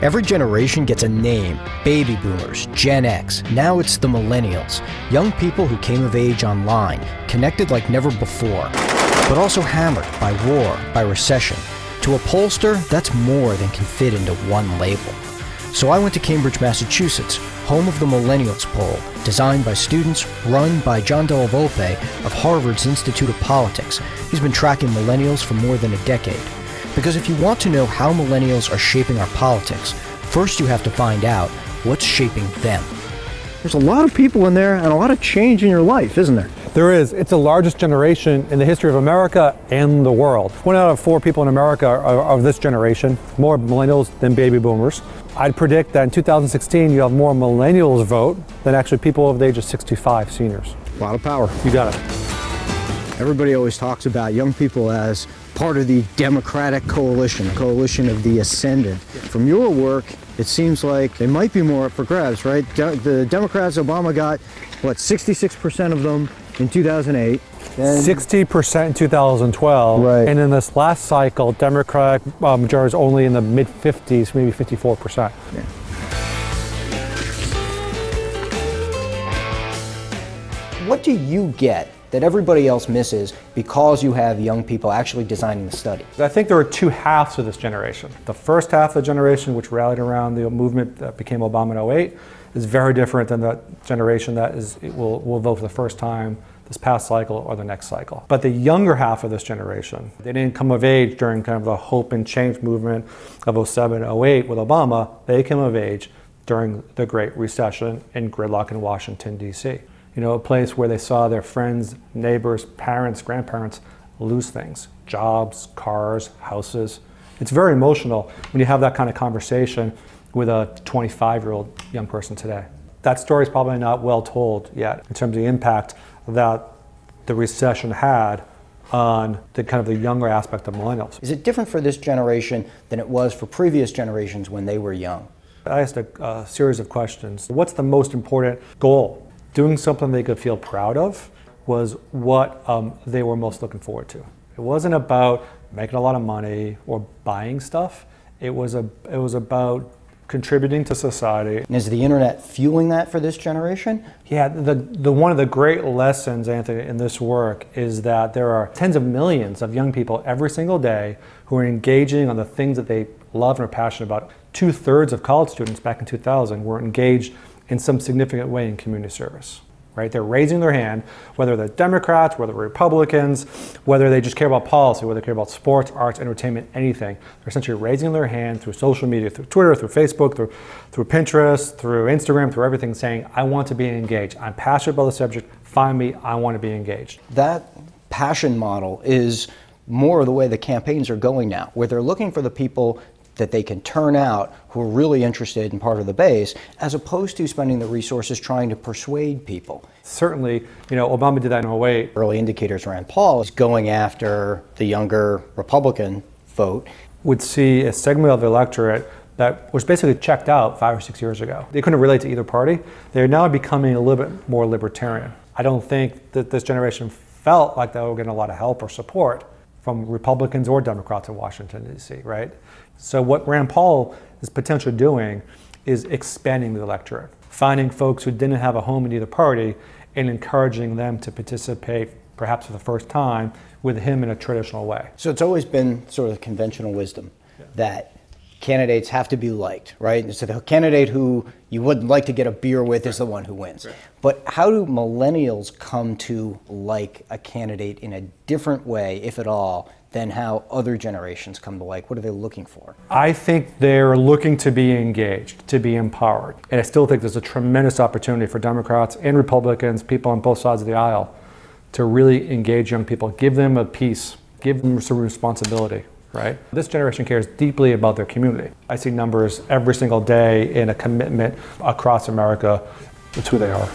Every generation gets a name: baby boomers, Gen X. Now it's the Millennials, young people who came of age online, connected like never before, but also hammered by war, by recession. To a pollster, that's more than can fit into one label. So I went to Cambridge, Massachusetts, home of the Millennials poll, designed by students, run by Della Volpe of Harvard's Institute of Politics. He's been tracking millennials for more than a decade. Because if you want to know how millennials are shaping our politics, first you have to find out what's shaping them. There's a lot of people in there and a lot of change in your life, isn't there? There is. It's the largest generation in the history of America and the world. 1 out of 4 people in America are of this generation, more millennials than baby boomers. I'd predict that in 2016 you have more millennials vote than actually people of the age of 65, seniors. A lot of power. You got it. Everybody always talks about young people as part of the Democratic coalition of the ascendant. From your work, it seems like they might be more up for grabs, right? The Democrats, Obama got, what, 66% of them in 2008. 60% in 2012, right. And in this last cycle, Democratic majority is only in the mid-50s, maybe 54%. Yeah. What do you get that everybody else misses because you have young people actually designing the study? I think there are 2 halves to this generation. The first half of the generation, which rallied around the movement that became Obama in 2008, is very different than the generation that will vote for the first time this past cycle or the next cycle. But the younger half of this generation, they didn't come of age during kind of the hope and change movement of 07, 08 with Obama. They came of age during the Great Recession and gridlock in Washington, D.C. You know, a place where they saw their friends, neighbors, parents, grandparents lose things: jobs, cars, houses. It's very emotional when you have that kind of conversation with a 25-year-old young person today. That story is probably not well told yet in terms of the impact that the recession had on the kind of the younger aspect of millennials. Is it different for this generation than it was for previous generations when they were young? I asked a series of questions. What's the most important goal? Doing something they could feel proud of was what they were most looking forward to. It wasn't about making a lot of money or buying stuff. It was about contributing to society. And is the internet fueling that for this generation? Yeah, one of the great lessons, Anthony, in this work is that there are tens of millions of young people every single day who are engaging on the things that they love and are passionate about. 2/3 of college students back in 2000 were engaged in some significant way in community service, right? They're raising their hand, whether they're Democrats, whether they're Republicans, whether they just care about policy, whether they care about sports, arts, entertainment, anything. They're essentially raising their hand through social media, through Twitter, through Facebook, through Pinterest, through Instagram, through everything, saying, I want to be engaged. I'm passionate about the subject. Find me. I want to be engaged. That passion model is more of the way the campaigns are going now, where they're looking for the people that they can turn out who are really interested in part of the base, as opposed to spending the resources trying to persuade people. Certainly, you know, Obama did that in 2008. Early indicators Rand Paul is going after the younger Republican vote. Would see a segment of the electorate that was basically checked out 5 or 6 years ago. They couldn't relate to either party. They're now becoming a little bit more libertarian. I don't think that this generation felt like they were getting a lot of help or support from Republicans or Democrats in Washington, D.C., right? So what Rand Paul is potentially doing is expanding the electorate, finding folks who didn't have a home in either party and encouraging them to participate, perhaps for the first time, with him in a traditional way. So it's always been sort of conventional wisdom that candidates have to be liked, right? So the candidate who you would like to get a beer with is the one who wins. Right. But how do millennials come to like a candidate in a different way, if at all, than how other generations come to like? What are they looking for? I think they're looking to be engaged, to be empowered. And I still think there's a tremendous opportunity for Democrats and Republicans, people on both sides of the aisle, to really engage young people, give them a piece, give them some responsibility. Right? This generation cares deeply about their community. I see numbers every single day in a commitment across America. It's who they are.